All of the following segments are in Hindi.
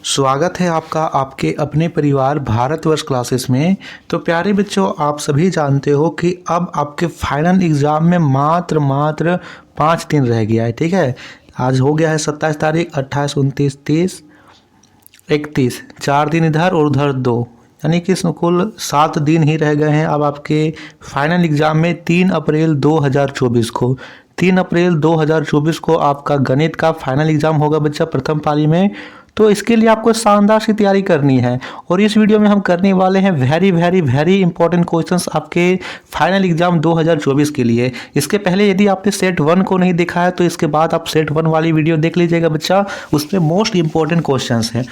स्वागत है आपका आपके अपने परिवार भारतवर्ष क्लासेस में। तो प्यारे बच्चों, आप सभी जानते हो कि अब आपके फाइनल एग्ज़ाम में मात्र 5 दिन रह गया है। ठीक है, आज हो गया है 27 तारीख, 28, 29, 30, 31, 4 दिन इधर और उधर 2, यानी कि कुल 7 दिन ही रह गए हैं अब आपके फाइनल एग्ज़ाम में। 3 अप्रैल 2024 को 3 अप्रैल 2024 को आपका गणित का फाइनल एग्ज़ाम होगा बच्चा, प्रथम पाली में। तो इसके लिए आपको शानदार सी तैयारी करनी है और इस वीडियो में हम करने वाले हैं वेरी इंपॉर्टेंट क्वेश्चंस आपके फाइनल एग्जाम 2024 के लिए। इसके पहले यदि आपने सेट 1 को नहीं देखा है तो इसके बाद आप सेट 1 वाली वीडियो देख लीजिएगा बच्चा, उसमें मोस्ट इंपॉर्टेंट क्वेश्चंस हैं।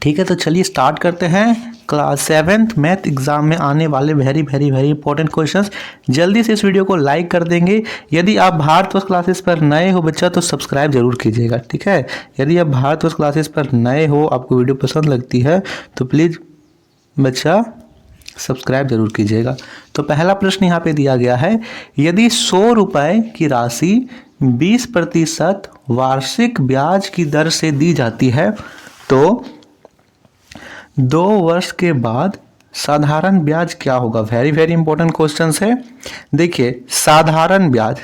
ठीक है, तो चलिए स्टार्ट करते हैं क्लास 7th मैथ एग्जाम में आने वाले वेरी इंपॉर्टेंट क्वेश्चंस। जल्दी से इस वीडियो को लाइक कर देंगे। यदि आप भारतवर्ष क्लासेस पर नए हो बच्चा तो सब्सक्राइब जरूर कीजिएगा। ठीक है, यदि आप भारतवर्ष क्लासेस पर नए हो, आपको वीडियो पसंद लगती है तो प्लीज़ बच्चा सब्सक्राइब जरूर कीजिएगा। तो पहला प्रश्न यहाँ पे दिया गया है, यदि 100 रुपये की राशि 20% वार्षिक ब्याज की दर से दी जाती है तो 2 वर्ष के बाद साधारण ब्याज क्या होगा। वेरी इंपॉर्टेंट क्वेश्चन है। देखिए, साधारण ब्याज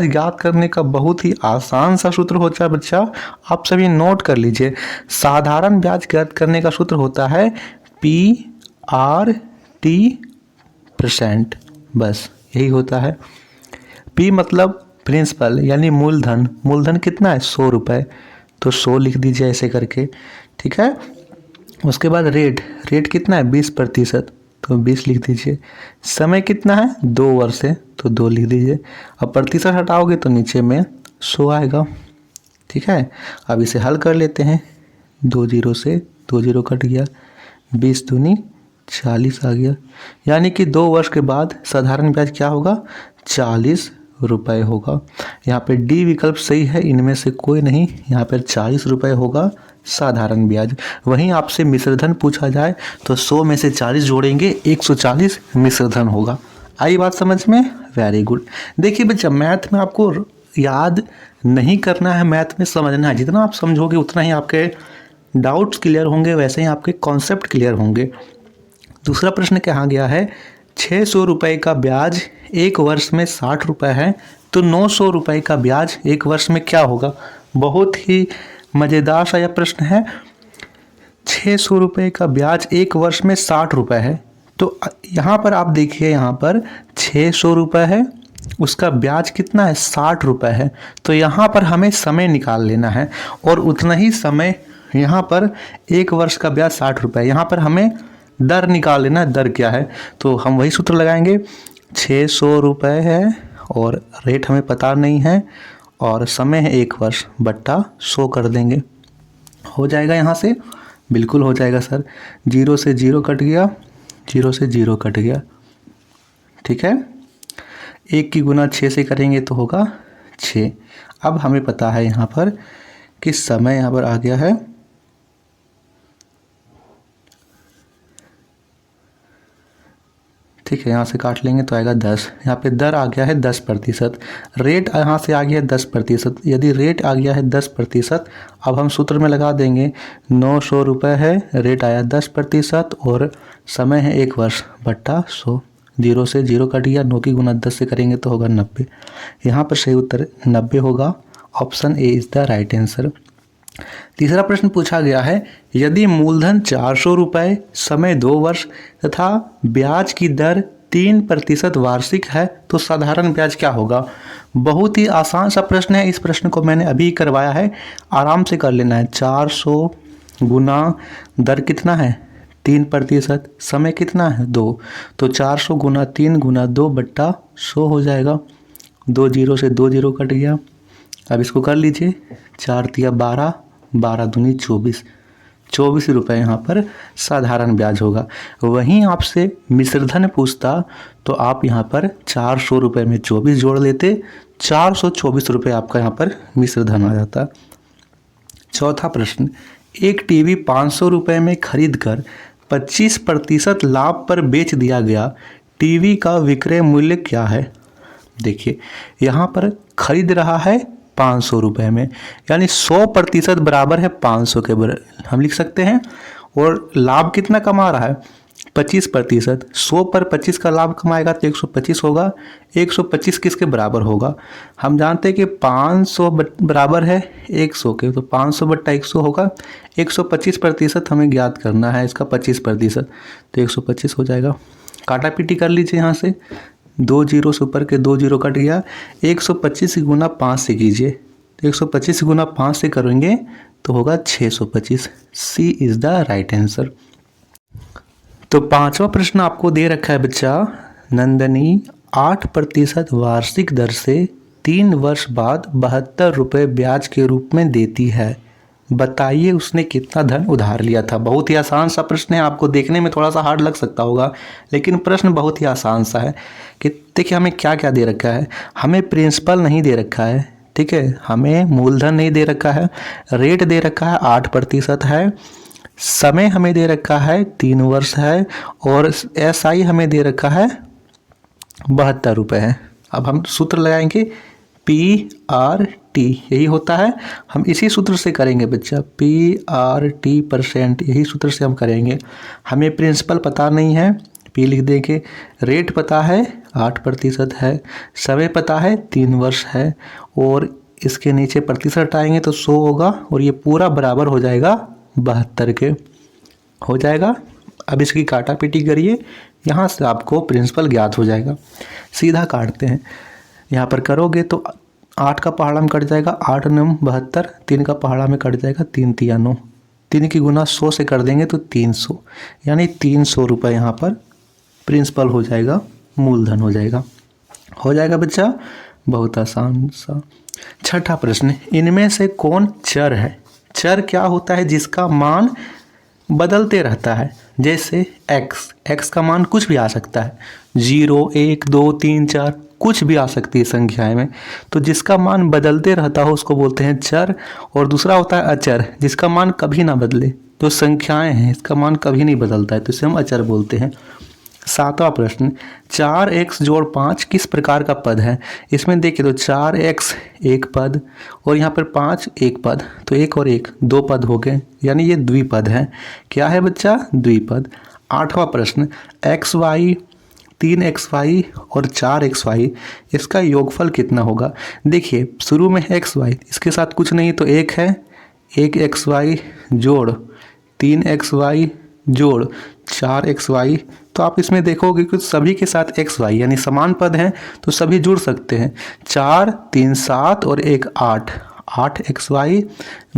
ज्ञात करने का बहुत ही आसान सा सूत्र होता है बच्चा, आप सभी नोट कर लीजिए। साधारण ब्याज ज्ञात करने का सूत्र होता है PRT%, बस यही होता है। P मतलब प्रिंसिपल यानी मूलधन कितना है 100 रुपये, तो 100 लिख दीजिए ऐसे करके। ठीक है, उसके बाद रेट कितना है 20%, तो 20 लिख दीजिए। समय कितना है 2 वर्ष है, तो 2 लिख दीजिए। अब प्रतिशत हटाओगे तो नीचे में 100 आएगा। ठीक है, अब इसे हल कर लेते हैं। 2 जीरो से 2 जीरो कट गया, 20 दूनी 40 आ गया, यानी कि 2 वर्ष के बाद साधारण ब्याज क्या होगा 40 रुपये होगा। यहाँ पे डी विकल्प सही है, इनमें से कोई नहीं, यहाँ पर 40 रुपये होगा साधारण ब्याज। वहीं आपसे मिश्रधन पूछा जाए तो 100 में से 40 जोड़ेंगे 140 मिश्रधन होगा। आई बात समझ में? Very good. देखिए बच्चा, मैथ में आपको याद नहीं करना है, मैथ में समझना है। जितना आप समझोगे उतना ही आपके डाउट्स क्लियर होंगे, वैसे ही आपके कॉन्सेप्ट क्लियर होंगे। दूसरा प्रश्न कहा गया है, 600 रुपये का ब्याज 1 वर्ष में 60 रुपये है तो 900 रुपये का ब्याज 1 वर्ष में क्या होगा। बहुत ही मज़ेदार सा यह प्रश्न है। 600 रुपये का ब्याज 1 वर्ष में 60 रुपये है, तो यहाँ पर आप देखिए, यहाँ पर 600 रुपये है, उसका ब्याज कितना है 60 रुपये है, तो यहाँ पर हमें समय निकाल लेना है और उतना ही समय यहाँ पर 1 वर्ष का ब्याज 60 रुपये, यहाँ पर हमें दर निकाल लेना है। दर क्या है, तो हम वही सूत्र लगाएंगे। 600 रुपये है और रेट हमें पता नहीं है और समय है 1 वर्ष, बट्टा 100 कर देंगे, हो जाएगा। यहाँ से बिल्कुल हो जाएगा सर। 0 से 0 कट गया, 0 से 0 कट गया। ठीक है, 1 की गुना 6 से करेंगे तो होगा 6। अब हमें पता है यहाँ पर कि समय यहाँ पर आ गया है, ठीक है, यहाँ से काट लेंगे तो आएगा 10। यहाँ पे दर आ गया है 10%, रेट यहाँ से आ गया है 10%। यदि रेट आ गया है 10%, अब हम सूत्र में लगा देंगे 900 रुपये है, रेट आया 10% और समय है 1 वर्ष, बट्टा 100। 0 से 0 कट गया, 9 की गुना 10 से करेंगे तो होगा 90। यहाँ पर सही उत्तर 90 होगा। Option A is the right answer. तीसरा प्रश्न पूछा गया है, यदि मूलधन 400 रुपये, समय 2 वर्ष तथा ब्याज की दर 3% वार्षिक है तो साधारण ब्याज क्या होगा। बहुत ही आसान सा प्रश्न है। इस प्रश्न को मैंने अभी करवाया है, आराम से कर लेना है। 400 गुना दर कितना है 3%, समय कितना है 2, तो 400 गुना 3 गुना 2 बट्टा 100 हो जाएगा। 2 जीरो से 2 जीरो कट गया। अब इसको कर लीजिए, 4 तिया 12, 12 दूनी 24, 24 रुपये यहाँ पर साधारण ब्याज होगा। वहीं आपसे मिश्रधन पूछता तो आप यहाँ पर 400 रुपये में 24 जोड़ लेते, 424 रुपये आपका यहाँ पर मिश्रधन आ जाता। चौथा प्रश्न, एक टीवी 500 रुपये में खरीद कर 25% लाभ पर बेच दिया गया, टीवी का विक्रय मूल्य क्या है। देखिए, यहाँ पर खरीद रहा है 500 रुपये में, यानी 100% बराबर है 500 के बराबर हम लिख सकते हैं। और लाभ कितना कमा रहा है? 25%। 100 पर 25 का लाभ कमाएगा तो 125 होगा। 125 किसके बराबर होगा? हम जानते हैं कि 500 बराबर है 100 के, तो 500 बट्टा 100 होगा। 125% हमें ज्ञात करना है इसका 25%, तो 125 हो जाएगा। काटा पीटी कर लीजिए यहाँ से, 2 जीरो से ऊपर के 2 जीरो कट गया। 125 गुना 5 से कीजिए, तो 125 गुना 5 से करेंगे तो होगा 625। सी इज़ द राइट आंसर। तो 5वां प्रश्न आपको दे रखा है बच्चा, नंदनी 8% वार्षिक दर से 3 वर्ष बाद 72 रुपये ब्याज के रूप में देती है, बताइए उसने कितना धन उधार लिया था। बहुत ही आसान सा प्रश्न है, आपको देखने में थोड़ा सा हार्ड लग सकता होगा, लेकिन प्रश्न बहुत ही आसान सा है। कि देखिए हमें क्या क्या दे रखा है, हमें प्रिंसिपल नहीं दे रखा है, ठीक है, हमें मूलधन नहीं दे रखा है, रेट दे रखा है 8% है, समय हमें दे रखा है 3 वर्ष है, और SI हमें दे रखा है 72 रुपये है। अब हम सूत्र लगाएंगे PRT, यही होता है, हम इसी सूत्र से करेंगे बच्चा, PRT%, यही सूत्र से हम करेंगे। हमें प्रिंसिपल पता नहीं है, P लिख देंगे, रेट पता है 8% है, समय पता है 3 वर्ष है, और इसके नीचे प्रतिशत हटाएंगे तो 100 होगा, और ये पूरा बराबर हो जाएगा 72 के, हो जाएगा। अब इसकी काटा पीटी करिए, यहाँ से आपको प्रिंसिपल ज्ञात हो जाएगा। सीधा काटते हैं, यहाँ पर करोगे तो 8 का पहाड़ा में कट जाएगा, 8 9 72, 3 का पहाड़ा में कट जाएगा, 3 3 9, 3 की गुना 100 से कर देंगे तो 300, यानी 300 रुपये यहाँ पर प्रिंसिपल हो जाएगा, मूलधन हो जाएगा। हो जाएगा बच्चा, बहुत आसान सा। 6ठा प्रश्न, इनमें से कौन चर है? चर क्या होता है? जिसका मान बदलते रहता है, जैसे x का मान कुछ भी आ सकता है, 0 1 2 3 4 कुछ भी आ सकती है संख्याएं में, तो जिसका मान बदलते रहता हो उसको बोलते हैं चर। और दूसरा होता है अचर, जिसका मान कभी ना बदले, जो संख्याएं हैं इसका मान कभी नहीं बदलता है, तो इसे हम अचर बोलते हैं। 7वां प्रश्न, 4x जोड़ 5 किस प्रकार का पद है? इसमें देखिए तो 4x एक पद, और यहाँ पर 5 एक पद, तो 1 और 1 2 पद हो गए, यानी ये द्विपद है। क्या है बच्चा? द्विपद। 8वां प्रश्न, xy 3xy और 4xy, इसका योगफल कितना होगा? देखिए शुरू में xy, इसके साथ कुछ नहीं तो 1 है, 1xy जोड़ 3xy जोड़ 4xy, तो आप इसमें देखोगे कि सभी के साथ xy यानी समान पद हैं, तो सभी जुड़ सकते हैं। 4 3 7 और 1 8, 8xy।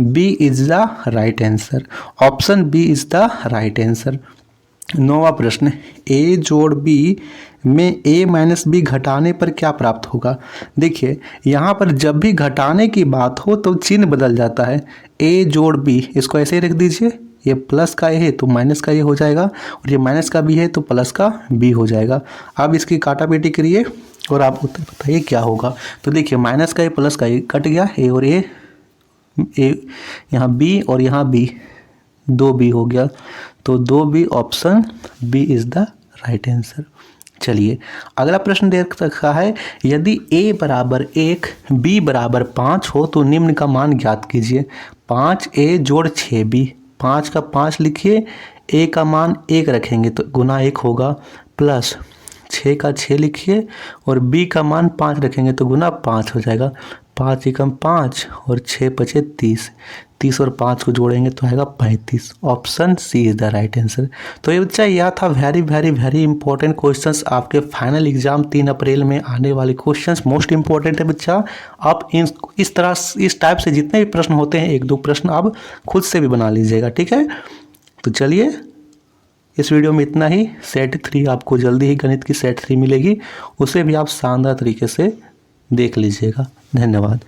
B is the right answer, option B is the right answer. 9वां प्रश्न, a जोड़ b में a माइनस बी घटाने पर क्या प्राप्त होगा? देखिए यहाँ पर जब भी घटाने की बात हो तो चिन्ह बदल जाता है। a जोड़ b, इसको ऐसे ही रख दीजिए, ये प्लस का a है तो माइनस का a हो जाएगा, और ये माइनस का b है तो प्लस का b हो जाएगा। अब इसकी काटा पीटी करिए और आप उत्तर बताइए क्या होगा। तो देखिए माइनस का a प्लस का a कट गया, a और a यहाँ b और यहाँ b, 2b हो गया, तो 2b, option B is the right answer. चलिए अगला प्रश्न दे रखा है, यदि a बराबर 1 b बराबर 5 हो तो निम्न का मान ज्ञात कीजिए। 5a जोड़ 6b, 5 का 5 लिखिए, a का मान 1 रखेंगे तो गुना 1 होगा, प्लस 6 का 6 लिखिए और b का मान 5 रखेंगे तो गुना 5 हो जाएगा। 5 एकम 5 और 6 बचे 30, 30 और 5 को जोड़ेंगे तो आएगा 35, option C is the right answer. तो ये बच्चा यह था very very very important questions, आपके फाइनल एग्जाम 3 अप्रैल में आने वाले क्वेश्चंस मोस्ट इंपॉर्टेंट है बच्चा। आप इस तरह इस टाइप से जितने भी प्रश्न होते हैं 1-2 प्रश्न आप खुद से भी बना लीजिएगा, ठीक है। तो चलिए इस वीडियो में इतना ही। सेट 3 आपको जल्दी ही गणित की सेट 3 मिलेगी, उसे भी आप शानदार तरीके से देख लीजिएगा। धन्यवाद।